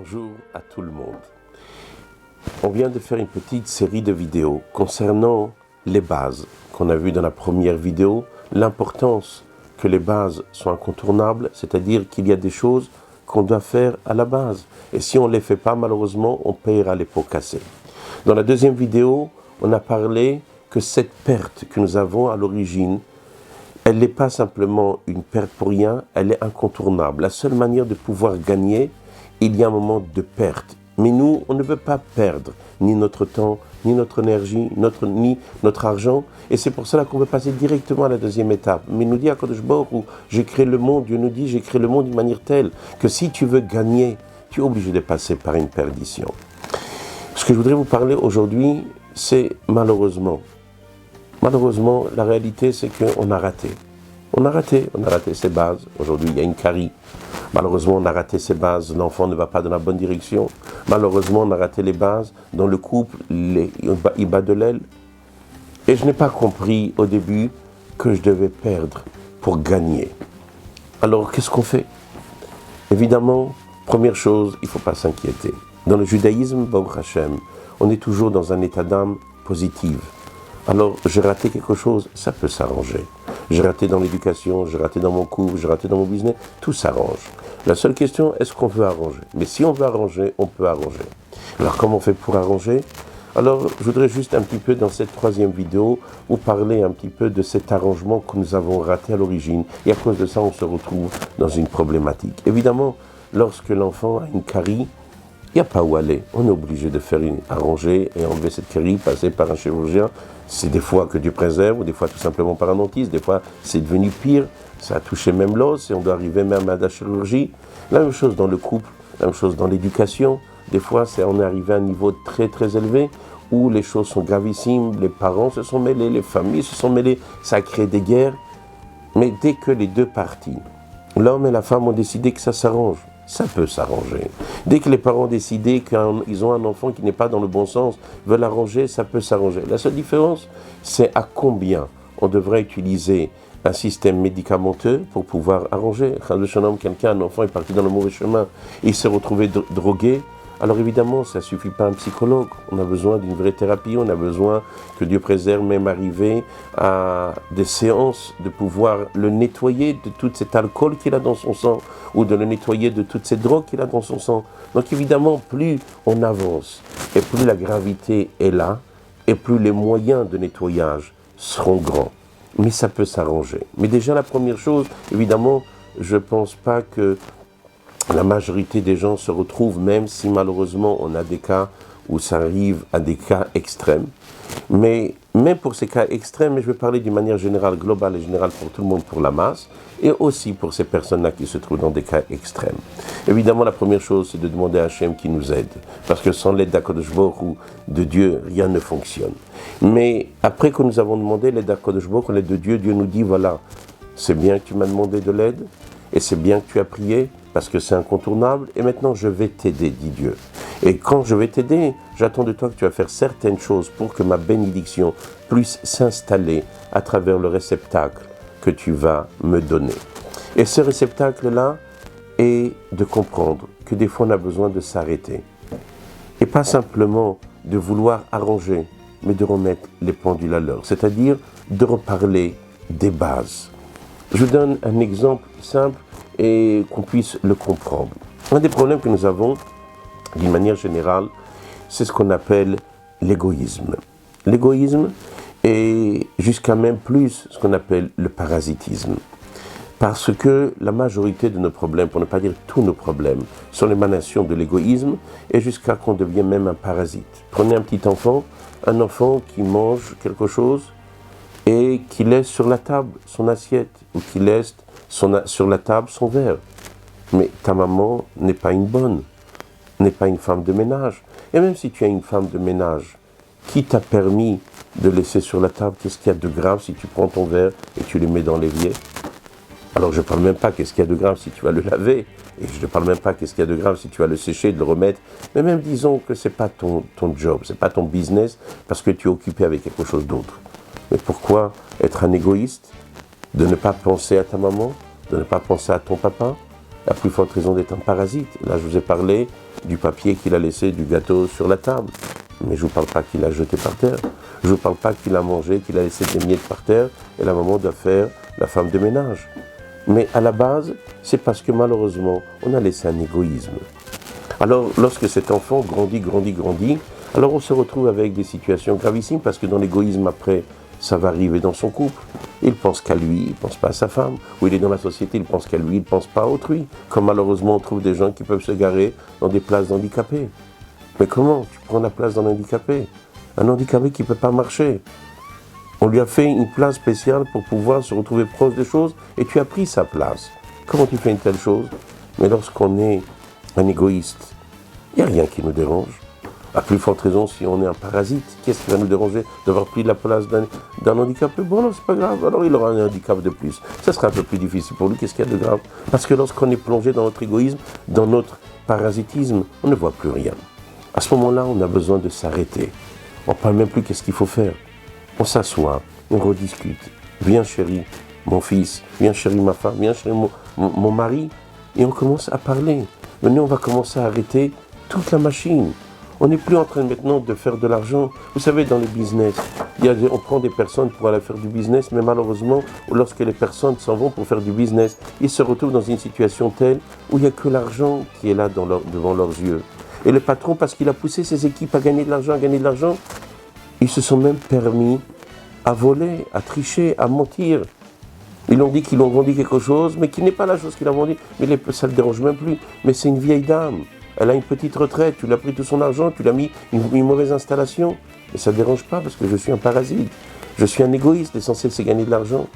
bonjour à tout le monde. On vient de faire une petite série de vidéos concernant les bases qu'on a vues dans la première vidéo, l'importance que les bases soient incontournables, c'est-à-dire qu'il y a des choses qu'on doit faire à la base. Et si on ne les fait pas, malheureusement, on paiera les pots cassés. Dans la deuxième vidéo, on a parlé que cette perte que nous avons à l'origine, elle n'est pas simplement une perte pour rien, elle est incontournable. La seule manière de pouvoir gagner, il y a un moment de perte. Mais nous, on ne veut pas perdre ni notre temps, ni notre énergie, ni notre argent. Et c'est pour cela qu'on veut passer directement à la deuxième étape. Mais il nous dit à Kadosh Baruch Hu, j'ai créé le monde, Dieu nous dit, j'ai créé le monde d'une manière telle que si tu veux gagner, tu es obligé de passer par une perdition. Ce que je voudrais vous parler aujourd'hui, c'est malheureusement, la réalité, c'est qu'on a raté. On a raté ses bases. Aujourd'hui, il y a une carie. Malheureusement, on a raté ses bases. L'enfant ne va pas dans la bonne direction. Malheureusement, on a raté les bases. Dans le couple, il bat de l'aile. Et je n'ai pas compris au début que je devais perdre pour gagner. Alors, qu'est-ce qu'on fait? Évidemment, première chose, il ne faut pas s'inquiéter. Dans le judaïsme, Baruch Hashem, on est toujours dans un état d'âme positive. Alors, j'ai raté quelque chose, ça peut s'arranger. J'ai raté dans l'éducation, j'ai raté dans mon couple, j'ai raté dans mon business, tout s'arrange. La seule question, est-ce qu'on veut arranger? Mais si on veut arranger, on peut arranger. Alors, comment on fait pour arranger? Alors, je voudrais juste un petit peu, dans cette troisième vidéo, vous parler un petit peu de cet arrangement que nous avons raté à l'origine. Et à cause de ça, on se retrouve dans une problématique. Évidemment, lorsque l'enfant a une carie, il n'y a pas où aller. On est obligé de faire arranger et enlever cette carie, passer par un chirurgien. C'est des fois que Dieu préserve, ou des fois tout simplement par un dentiste. Des fois, c'est devenu pire. Ça a touché même l'os et on doit arriver même à la chirurgie. La même chose dans le couple, la même chose dans l'éducation. Des fois, on est arrivé à un niveau très très élevé où les choses sont gravissimes. Les parents se sont mêlés, les familles se sont mêlées. Ça a créé des guerres. Mais dès que les deux parties, l'homme et la femme, ont décidé que ça s'arrange, ça peut s'arranger. Dès que les parents ont décidé qu'ils ont un enfant qui n'est pas dans le bon sens, veulent arranger, ça peut s'arranger. La seule différence, c'est à combien on devrait utiliser un système médicamenteux pour pouvoir arranger. Un enfant est parti dans le mauvais chemin, il s'est retrouvé drogué. Alors évidemment, ça ne suffit pas un psychologue. On a besoin d'une vraie thérapie, on a besoin que Dieu préserve, même arriver à des séances de pouvoir le nettoyer de tout cet alcool qu'il a dans son sang ou de le nettoyer de toutes ces drogues qu'il a dans son sang. Donc évidemment, plus on avance et plus la gravité est là et plus les moyens de nettoyage seront grands. Mais ça peut s'arranger. Mais déjà, la première chose, évidemment, je ne pense pas que la majorité des gens se retrouvent, même si malheureusement on a des cas où ça arrive à des cas extrêmes. Mais même pour ces cas extrêmes, je vais parler d'une manière générale, globale et générale pour tout le monde, pour la masse, et aussi pour ces personnes-là qui se trouvent dans des cas extrêmes. Évidemment, la première chose, c'est de demander à Hachem qui nous aide. Parce que sans l'aide d'Akadosh Baruch Hu, de Dieu, rien ne fonctionne. Mais après que nous avons demandé l'aide d'Akadosh Baruch Hu, l'aide de Dieu, Dieu nous dit, voilà, c'est bien que tu m'as demandé de l'aide, et c'est bien que tu as prié, parce que c'est incontournable, et maintenant je vais t'aider, dit Dieu. Et quand je vais t'aider, j'attends de toi que tu vas faire certaines choses pour que ma bénédiction puisse s'installer à travers le réceptacle que tu vas me donner. Et ce réceptacle-là est de comprendre que des fois on a besoin de s'arrêter. Et pas simplement de vouloir arranger, mais de remettre les pendules à l'heure, c'est-à-dire de reparler des bases. Je vous donne un exemple simple et qu'on puisse le comprendre. Un des problèmes que nous avons, d'une manière générale, c'est ce qu'on appelle l'égoïsme. L'égoïsme est jusqu'à même plus ce qu'on appelle le parasitisme. Parce que la majorité de nos problèmes, pour ne pas dire tous nos problèmes, sont l'émanation de l'égoïsme et jusqu'à qu'on devienne même un parasite. Prenez un petit enfant, un enfant qui mange quelque chose et qui laisse sur la table son assiette ou qui laisse sur la table son verre. Mais ta maman n'est pas une bonne, n'est pas une femme de ménage. Et même si tu es une femme de ménage, qui t'a permis de laisser sur la table? Qu'est-ce qu'il y a de grave si tu prends ton verre et tu le mets dans l'évier? Alors je ne parle même pas qu'est-ce qu'il y a de grave si tu vas le laver, et je ne parle même pas qu'est-ce qu'il y a de grave si tu vas le sécher, de le remettre. Mais même disons que ce n'est pas ton job, ce n'est pas ton business, parce que tu es occupé avec quelque chose d'autre. Mais pourquoi être un égoïste? De ne pas penser à ta maman, de ne pas penser à ton papa, à plus forte raison d'être un parasite. Là, je vous ai parlé du papier qu'il a laissé, du gâteau sur la table. Mais je ne vous parle pas qu'il a jeté par terre. Je ne vous parle pas qu'il a mangé, qu'il a laissé des miettes par terre et la maman doit faire la femme de ménage. Mais à la base, c'est parce que malheureusement, on a laissé un égoïsme. Alors, lorsque cet enfant grandit, alors on se retrouve avec des situations gravissimes parce que dans l'égoïsme, après, ça va arriver dans son couple. Il pense qu'à lui, il ne pense pas à sa femme. Ou il est dans la société, il pense qu'à lui, il ne pense pas à autrui. Comme malheureusement, on trouve des gens qui peuvent se garer dans des places d'handicapés. Mais comment tu prends la place d'un handicapé? Un handicapé qui ne peut pas marcher. On lui a fait une place spéciale pour pouvoir se retrouver proche des choses et tu as pris sa place. Comment tu fais une telle chose? Mais lorsqu'on est un égoïste, il n'y a rien qui nous dérange. À plus forte raison, si on est un parasite, qu'est-ce qui va nous déranger d'avoir pris la place d'un handicapé? Bon, non, c'est pas grave, alors il aura un handicap de plus. Ça sera un peu plus difficile pour lui, qu'est-ce qu'il y a de grave? Parce que lorsqu'on est plongé dans notre égoïsme, dans notre parasitisme, on ne voit plus rien. À ce moment-là, on a besoin de s'arrêter. On ne parle même plus qu'est-ce qu'il faut faire. On s'assoit, on rediscute. Viens chérie, mon fils, viens chérie ma femme, viens chérie mon mari. Et on commence à parler. Maintenant, on va commencer à arrêter toute la machine. On n'est plus en train maintenant de faire de l'argent. Vous savez, dans le business, on prend des personnes pour aller faire du business, mais malheureusement, lorsque les personnes s'en vont pour faire du business, ils se retrouvent dans une situation telle où il n'y a que l'argent qui est là devant leurs yeux. Et le patron, parce qu'il a poussé ses équipes à gagner de l'argent, ils se sont même permis à voler, à tricher, à mentir. Ils ont dit qu'ils ont vendu quelque chose, mais qui n'est pas la chose qu'il a vendue. Mais ça ne le dérange même plus. Mais c'est une vieille dame. Elle a une petite retraite, tu lui as pris tout son argent, tu lui as mis une mauvaise installation. Et ça ne dérange pas parce que je suis un parasite. Je suis un égoïste, l'essentiel c'est gagner de l'argent.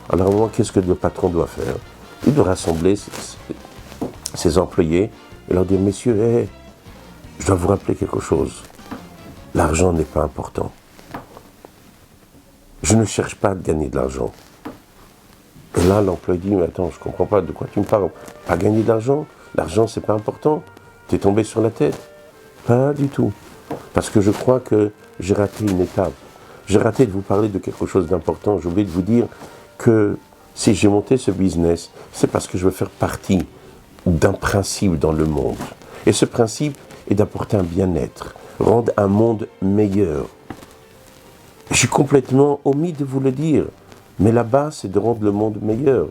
Alors à un moment, qu'est-ce que le patron doit faire? Il doit rassembler ses employés et leur dire, messieurs, je dois vous rappeler quelque chose. L'argent n'est pas important. Je ne cherche pas à gagner de l'argent. Et là, l'employé dit, mais attends, je ne comprends pas, de quoi tu me parles? Pas gagner de l'argent? L'argent, c'est pas important. T'es tombé sur la tête? Pas du tout. Parce que je crois que j'ai raté une étape. J'ai raté de vous parler de quelque chose d'important. J'ai oublié de vous dire que si j'ai monté ce business, c'est parce que je veux faire partie d'un principe dans le monde. Et ce principe est d'apporter un bien-être, rendre un monde meilleur. Je suis complètement omis de vous le dire, mais là-bas, c'est de rendre le monde meilleur.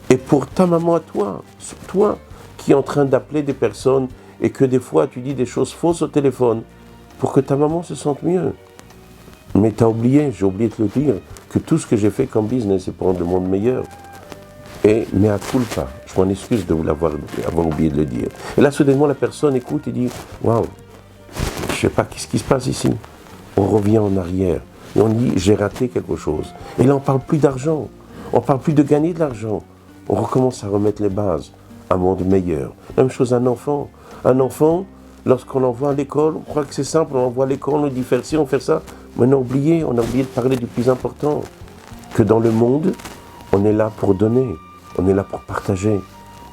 Et pour ta maman à toi, toi qui est en train d'appeler des personnes et que des fois tu dis des choses fausses au téléphone pour que ta maman se sente mieux. Mais j'ai oublié de te le dire, que tout ce que j'ai fait comme business, c'est pour rendre le monde meilleur. Mais à culpa, je m'en excuse de vous avoir oublié de le dire. Et là, soudainement, la personne écoute et dit, waouh, je ne sais pas qu'est-ce qui se passe ici. On revient en arrière et on dit, j'ai raté quelque chose. Et là, on ne parle plus d'argent, on ne parle plus de gagner de l'argent. On recommence à remettre les bases, un monde meilleur. La même chose, un enfant. Un enfant, lorsqu'on l'envoie à l'école, on croit que c'est simple, on l'envoie à l'école, on dit faire ci, on fait ça. Mais on a oublié de parler du plus important. Que dans le monde, on est là pour donner, on est là pour partager,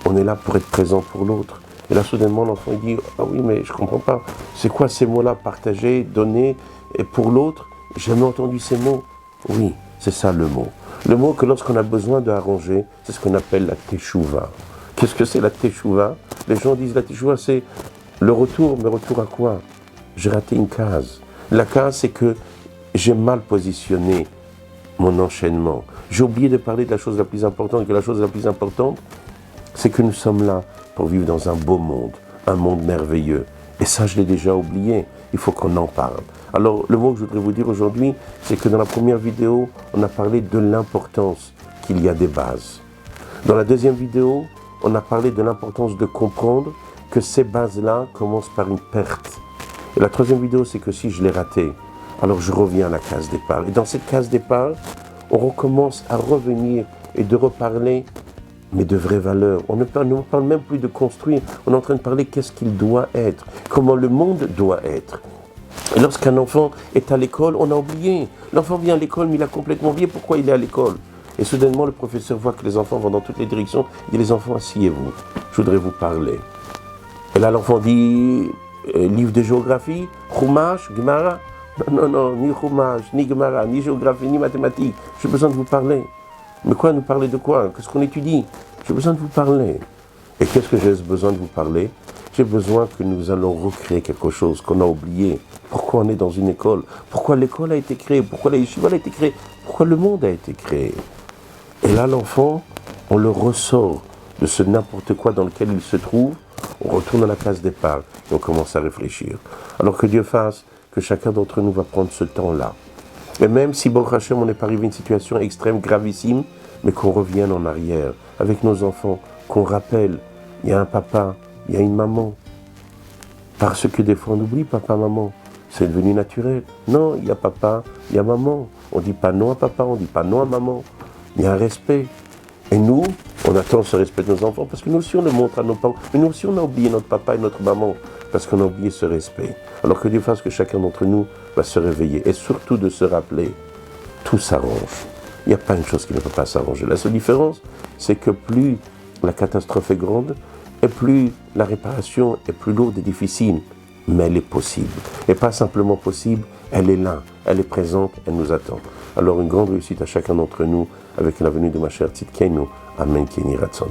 on est là pour être présent pour l'autre. Et là, soudainement, l'enfant il dit, ah oui, mais je ne comprends pas. C'est quoi ces mots-là, partager, donner, et pour l'autre? J'ai jamais entendu ces mots. Oui, c'est ça le mot. Le mot que lorsqu'on a besoin d'arranger, c'est ce qu'on appelle la teshuva. Qu'est-ce que c'est la teshuva? Les gens disent la teshuva, c'est le retour, mais retour à quoi? J'ai raté une case. La case, c'est que j'ai mal positionné mon enchaînement. J'ai oublié de parler de la chose la plus importante, que la chose la plus importante, c'est que nous sommes là pour vivre dans un beau monde, un monde merveilleux. Et ça, je l'ai déjà oublié. Il faut qu'on en parle. Alors, le mot que je voudrais vous dire aujourd'hui, c'est que dans la première vidéo, on a parlé de l'importance qu'il y a des bases. Dans la deuxième vidéo, on a parlé de l'importance de comprendre que ces bases-là commencent par une perte. Et la troisième vidéo, c'est que si je l'ai raté, alors je reviens à la case départ. Et dans cette case départ, on recommence à revenir et de reparler, mais de vraies valeurs. On ne parle même plus de construire, on est en train de parler qu'est-ce qu'il doit être, comment le monde doit être. Et lorsqu'un enfant est à l'école, on a oublié. L'enfant vient à l'école, mais il a complètement oublié pourquoi il est à l'école. Et soudainement, le professeur voit que les enfants vont dans toutes les directions. Il dit, les enfants, asseyez-vous, je voudrais vous parler. Et là, l'enfant dit, livre de géographie, Chumash, Gemara. Non, ni Chumash, ni Gemara, ni géographie, ni mathématiques. J'ai besoin de vous parler. Mais quoi, nous parler de quoi? Qu'est-ce qu'on étudie? J'ai besoin de vous parler. Et qu'est-ce que j'ai besoin de vous parler? J'ai besoin que nous allons recréer quelque chose qu'on a oublié. Pourquoi on est dans une école? Pourquoi l'école a été créée? Pourquoi la yeshiva a été créée? Pourquoi le monde a été créé? Et là, l'enfant, on le ressort de ce n'importe quoi dans lequel il se trouve, on retourne à la case départ et on commence à réfléchir. Alors que Dieu fasse que chacun d'entre nous va prendre ce temps-là. Et même si, Baruch Hashem, on n'est pas arrivé à une situation extrême, gravissime, mais qu'on revienne en arrière avec nos enfants, qu'on rappelle, il y a un papa, il y a une maman. Parce que des fois on oublie papa, maman. C'est devenu naturel. Non, il y a papa, il y a maman. On ne dit pas non à papa, on ne dit pas non à maman. Il y a un respect. Et nous, on attend ce respect de nos enfants parce que nous aussi on le montre à nos parents. Mais nous aussi on a oublié notre papa et notre maman parce qu'on a oublié ce respect. Alors que Dieu fasse que chacun d'entre nous va se réveiller et surtout de se rappeler, tout s'arrange. Il n'y a pas une chose qui ne peut pas s'arranger. La seule différence, c'est que plus la catastrophe est grande et plus la réparation est plus lourde et difficile. Mais elle est possible. Et pas simplement possible, elle est là, elle est présente, elle nous attend. Alors une grande réussite à chacun d'entre nous avec la venue de ma chère Tzidkenu. Amen, Kenny Ratson.